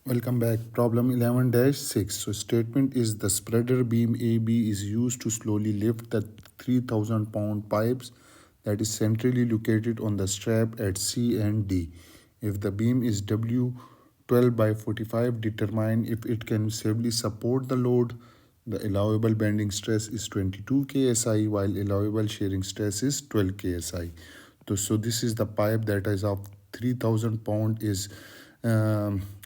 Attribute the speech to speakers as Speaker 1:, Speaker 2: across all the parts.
Speaker 1: Welcome back. Problem 11-6. So statement is the spreader beam AB is used to slowly lift the 3000 pound pipes that is centrally located on the strap at C and D. If the beam is W 12 by 45, determine if it can safely support the load. The allowable bending stress is 22 ksi while allowable shearing stress is 12 ksi. So this is the pipe that is of 3000 pound is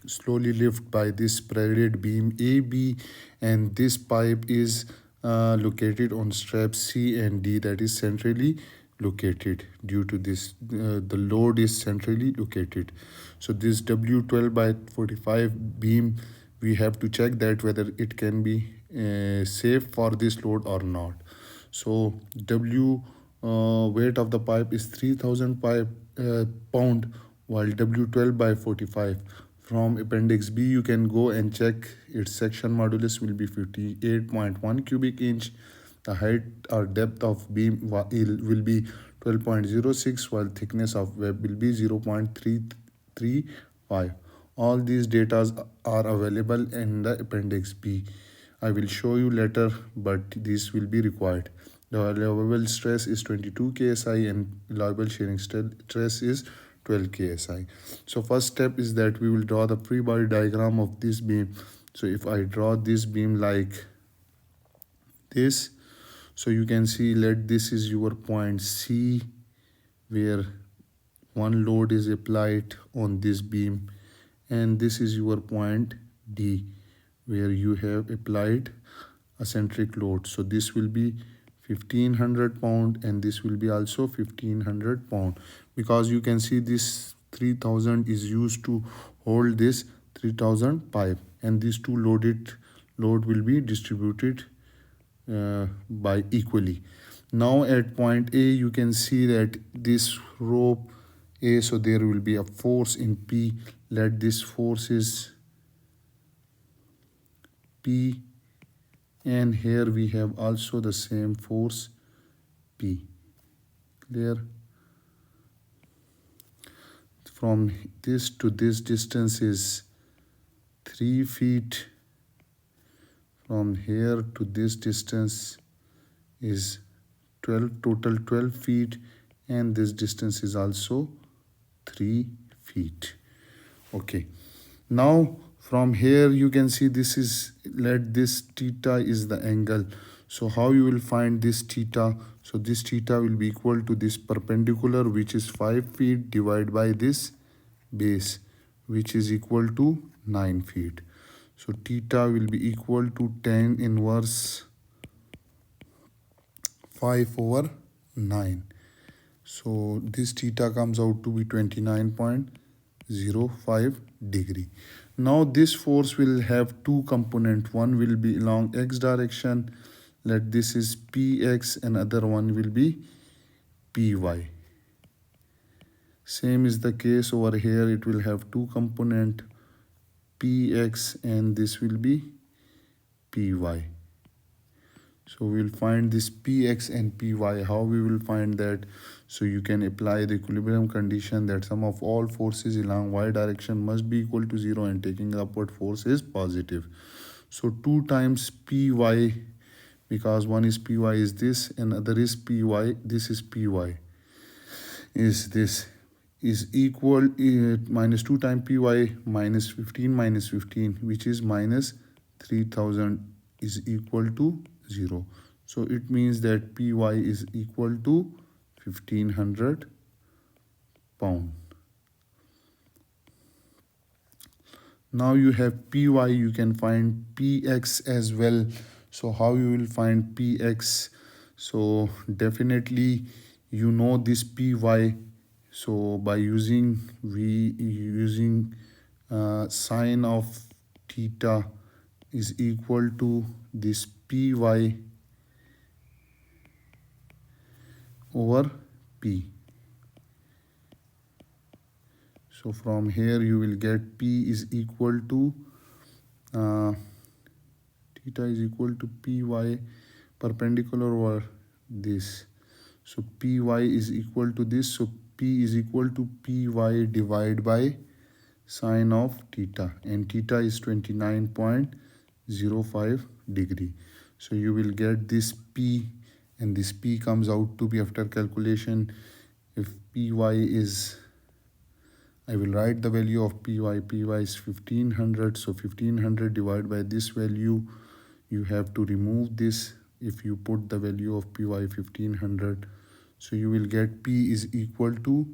Speaker 1: slowly lift by this spreaded beam AB, and this pipe is located on strap C and D that is centrally located. Due to this the load is centrally located. So this W12 by 45 beam, we have to check that whether it can be safe for this load or not. So W weight of the pipe is 3000 pound, while W12 by 45. From appendix B you can go and check its section modulus will be 58.1 cubic inch. The height or depth of beam will be 12.06, while thickness of web will be 0.335. All these data are available in the appendix B. I will show you later, but this will be required. The allowable stress is 22 ksi and allowable shearing stress is 12 ksi. So first step is that we will draw the free body diagram of this beam. So if I draw this beam like this, so you can see, let this is your point C where one load is applied on this beam, and this is your point D where you have applied a centric load. So this will be 1500 pound and this will be also 1500 pound, because you can see this 3000 is used to hold this 3000 pipe, and these two load will be distributed by equally. Now at point A you can see that this rope A, so there will be a force in P. Let this force is P, and here we have also the same force P. Clear? From this to this distance is 3 feet. From here to this distance is 12 feet, and this distance is also 3 feet. Okay, now from here you can see this is, let this theta is the angle. So how you will find this theta? So this theta will be equal to this perpendicular, which is 5 feet, divided by this base, which is equal to 9 feet. So theta will be equal to tan inverse 5/9. So this theta comes out to be 29.05 degree. Now this force will have two components. One will be along x direction. Let this is px, and other one will be py. Same is the case over here. It will have two component, px, and this will be py. So we will find this px and py. How we will find that? So you can apply the equilibrium condition that sum of all forces along y direction must be equal to 0 and taking the upward force is positive. So 2 times py, because one is py is this and other is py, this is py, is this, is equal minus 2 times py minus 15, which is minus 3000 is equal to 0. So it means that py is equal to 1500 pound. Now you have py, you can find px as well. So how you will find px? So definitely you know this py. So by using sine of theta is equal to this py over p. So from here you will get p is equal to theta is equal to py perpendicular over this. So py is equal to this. So p is equal to py divided by sine of theta, and theta is 29.05 degree. So you will get this P, and this P comes out to be, after calculation, if Py is, I will write the value of Py is 1500. So 1500 divided by this value, you have to remove this. If you put the value of Py 1500, so you will get P is equal to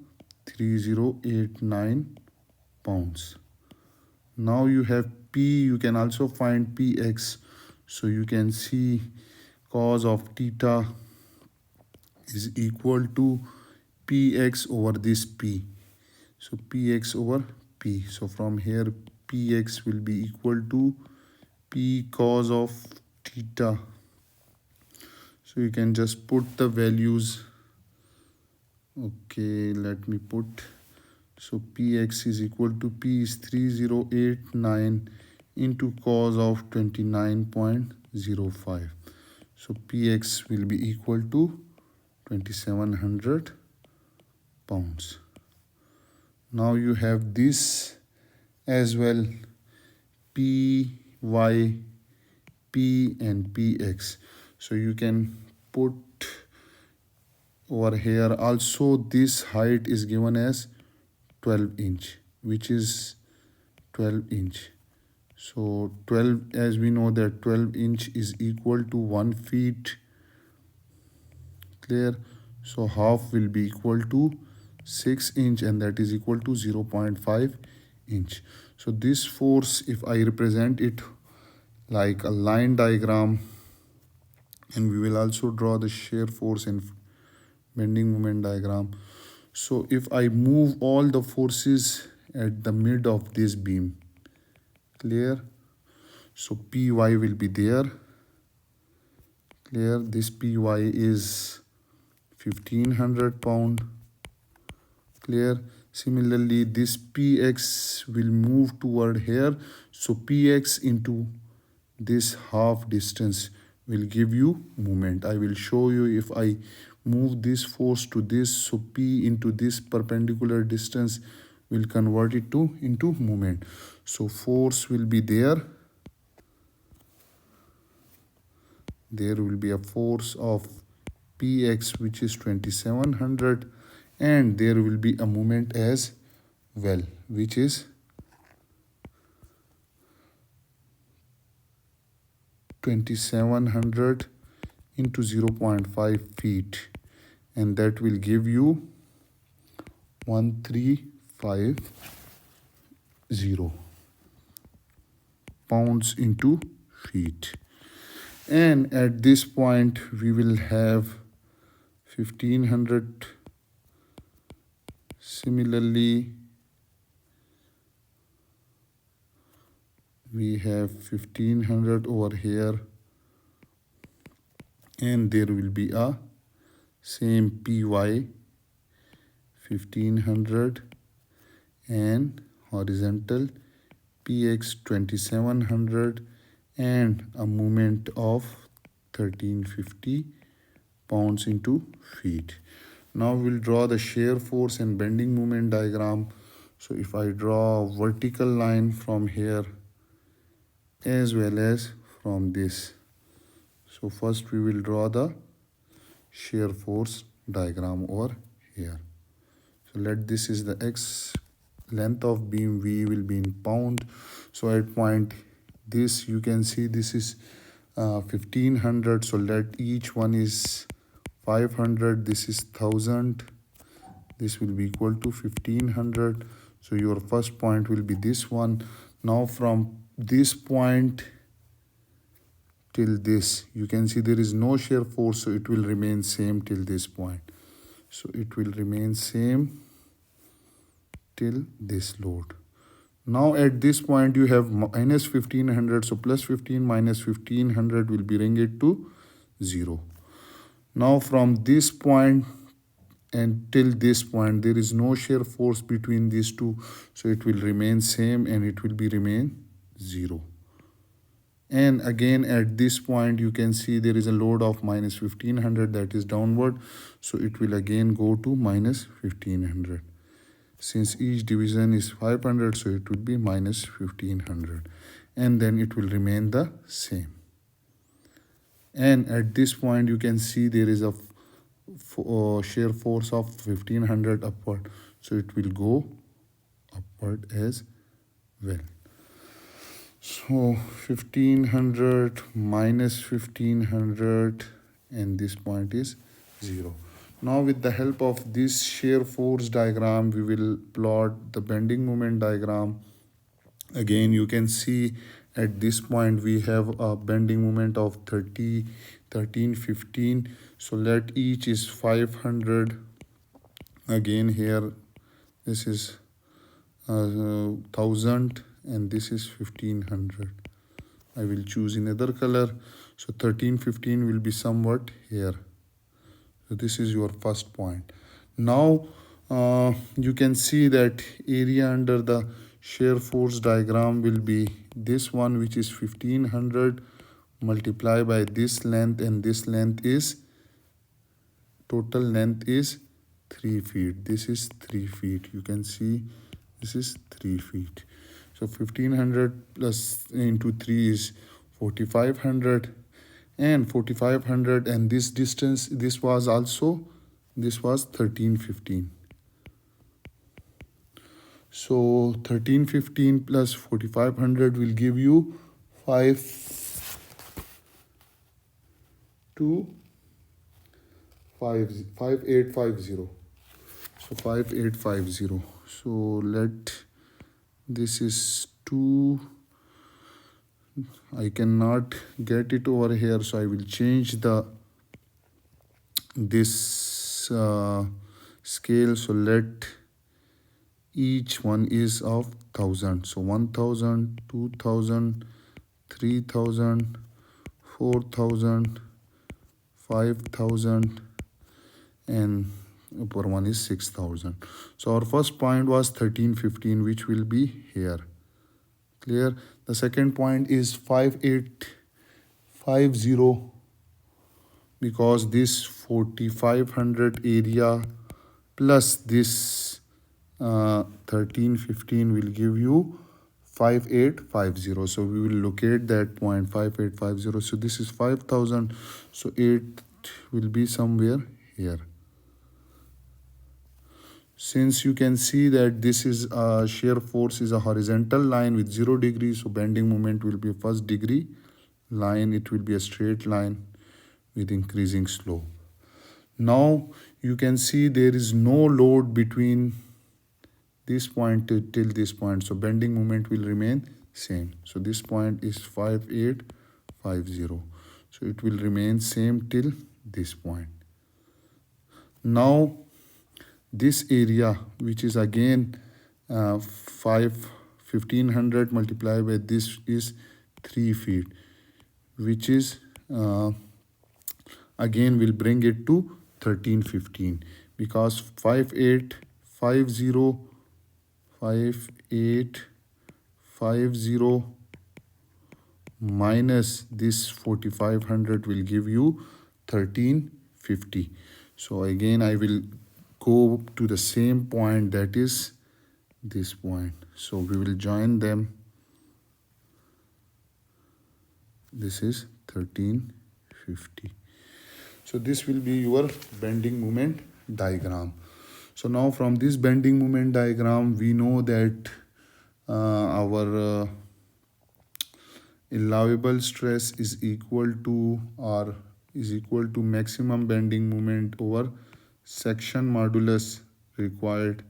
Speaker 1: 3089 pounds. Now you have P, you can also find Px. So you can see cos of theta is equal to Px over this P. So Px over P. So from here Px will be equal to P cos of theta. So you can just put the values. Okay, let me put. So Px is equal to P is 3089 into cos of 29.05. So Px will be equal to 2700 pounds. Now you have this as well, Py, P and Px. So you can put over here also, this height is given as 12 inch, which is 12 inch. So 12, as we know that 12 inch is equal to 1 feet. Clear? So half will be equal to 6 inch, and that is equal to 0.5 inch. So this force, if I represent it like a line diagram, and we will also draw the shear force and bending moment diagram. So if I move all the forces at the mid of this beam, clear? So Py will be there. Clear? This Py is 1500 pound. Clear? Similarly, this Px will move toward here. So Px into this half distance will give you movement. I will show you if I move this force to this. So P into this perpendicular distance will convert it into movement. So force will be there. There will be a force of Px, which is 2700, and there will be a moment as well, which is 2700 into 0.5 feet, and that will give you 1350 pounds into feet. And at this point we will have 1500. Similarly, we have 1500 over here, and there will be a same Py 1500 and horizontal Px 2700 and a moment of 1350 pounds into feet. Now we'll draw the shear force and bending moment diagram. So if I draw a vertical line from here as well as from this. So first we will draw the shear force diagram over here. So let this is the x length of beam, V will be in pound. So at point this, you can see this is 1500. So let each one is 500. This is 1000. This will be equal to 1500. So your first point will be this one. Now from this point till this, you can see there is no shear force, so it will remain same till this point. So it will remain same till this load. Now at this point you have minus 1500, so plus 15 minus 1500 will bring it to 0. Now from this point and till this point there is no shear force between these two, so it will remain same and it will be remain 0. And again at this point you can see there is a load of minus 1500, that is downward, so it will again go to minus 1500. Since each division is 500, so it would be minus 1500, and then it will remain the same. And at this point you can see there is a shear force of 1500 upward, so it will go upward as well. So 1500 minus 1500, and this point is 0. Now with the help of this shear force diagram, we will plot the bending moment diagram. Again, you can see at this point we have a bending moment of 30, 13, 15. So let each is 500. Again here, this is 1000, and this is 1500. I will choose another color. So 13, 15 will be somewhat here. So this is your first point. Now you can see that area under the shear force diagram will be this one, which is 1500 multiplied by this length, and this length is, total length is 3 feet. This is 3 feet. You can see this is 3 feet. So 1500 plus into 3 is 4500, and 4500, and this distance, this was 1315. So 1315 plus 4500 will give you 5850. So 5850. So let, this is 2. I cannot get it over here, so I will change this scale. So let each one is of 1000. So 1000, 2000, 3000, 4000, 5000, and upper one is 6000. So our first point was 1315, which will be here. Clear? The second point is 5850, because this 4500 area plus this 1315 will give you 5850. So we will locate that point 5850. So this is 5000. So 8 will be somewhere here. Since you can see that this is shear force is a horizontal line with 0 degrees, so bending moment will be a first degree line. It will be a straight line with increasing slope. Now you can see there is no load between this point till this point, so bending moment will remain same. So this point is 5850, so it will remain same till this point. Now this area, which is again 1500 multiplied by this, is 3 feet, which is again will bring it to 1315, because 5850 minus this 4500 will give you 1350. So again I will go to the same point, that is this point. So we will join them. This is 1350. So this will be your bending moment diagram. So now from this bending moment diagram, we know that our allowable stress is equal to, or is equal to, maximum bending moment over section modulus required.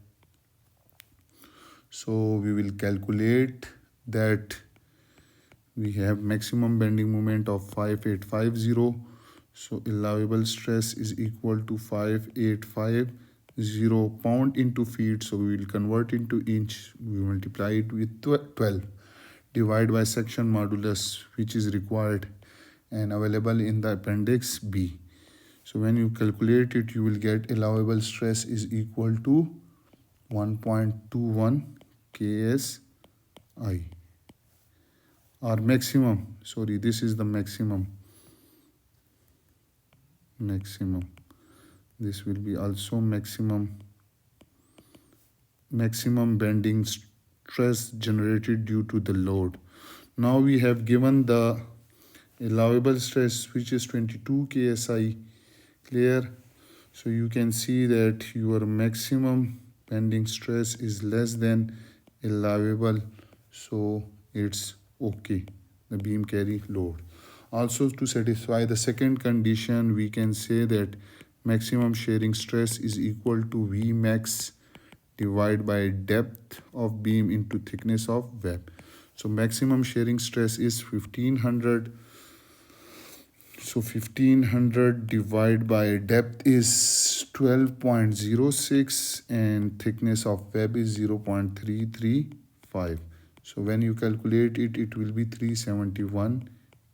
Speaker 1: So we will calculate that we have maximum bending moment of 5850. So allowable stress is equal to 5850 pound into feet. So we will convert into inch. We multiply it with 12. Divide by section modulus, which is required and available in the appendix B. So when you calculate it, you will get allowable stress is equal to 1.21 KSI. Or maximum, sorry, this is the maximum. This will be also maximum maximum bending stress generated due to the load. Now we have given the allowable stress, which is 22 ksi. Clear? So you can see that your maximum bending stress is less than allowable, so it's okay, the beam carry load. Also, to satisfy the second condition, we can say that maximum shearing stress is equal to V max divided by depth of beam into thickness of web. So maximum shearing stress is 1500. So 1500 divided by depth is 12.06 and thickness of web is 0.335. So when you calculate it, it will be 371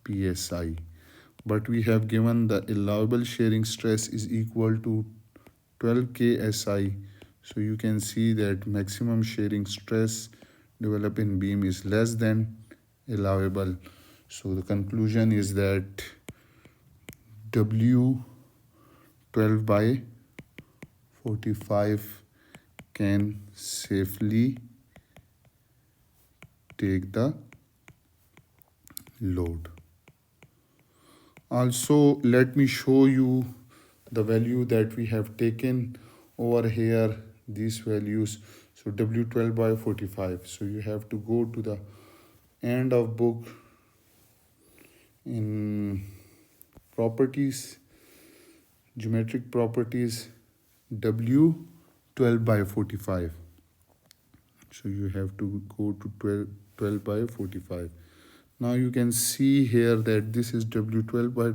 Speaker 1: psi. But we have given the allowable shearing stress is equal to 12 ksi. So you can see that maximum shearing stress developed in beam is less than allowable. So the conclusion is that W 12 by 45 can safely take the load. Also, let me show you the value that we have taken over here, these values. So W12 by 45. So you have to go to the end of book in properties, geometric properties, W12 by 45. So you have to go to 12 by 45. Now you can see here that this is W12 by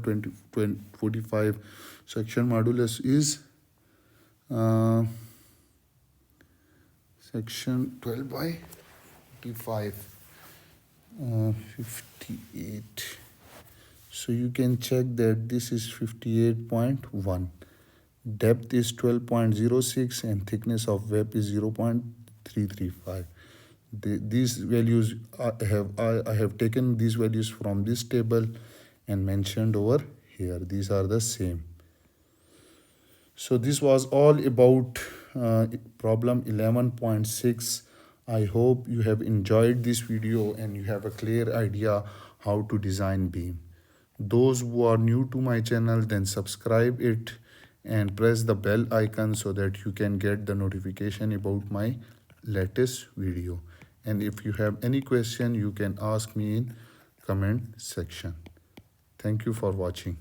Speaker 1: 45. Section modulus is section 12 by 45, 58. So you can check that this is 58.1. Depth is 12.06 and thickness of web is 0.335. These values I have taken these values from this table and mentioned over here. These are the same. So this was all about problem 11.6. I hope you have enjoyed this video and you have a clear idea how to design beam. Those who are new to my channel, then subscribe it and press the bell icon so that you can get the notification about my latest video. And if you have any question, you can ask me in comment section. Thank you for watching.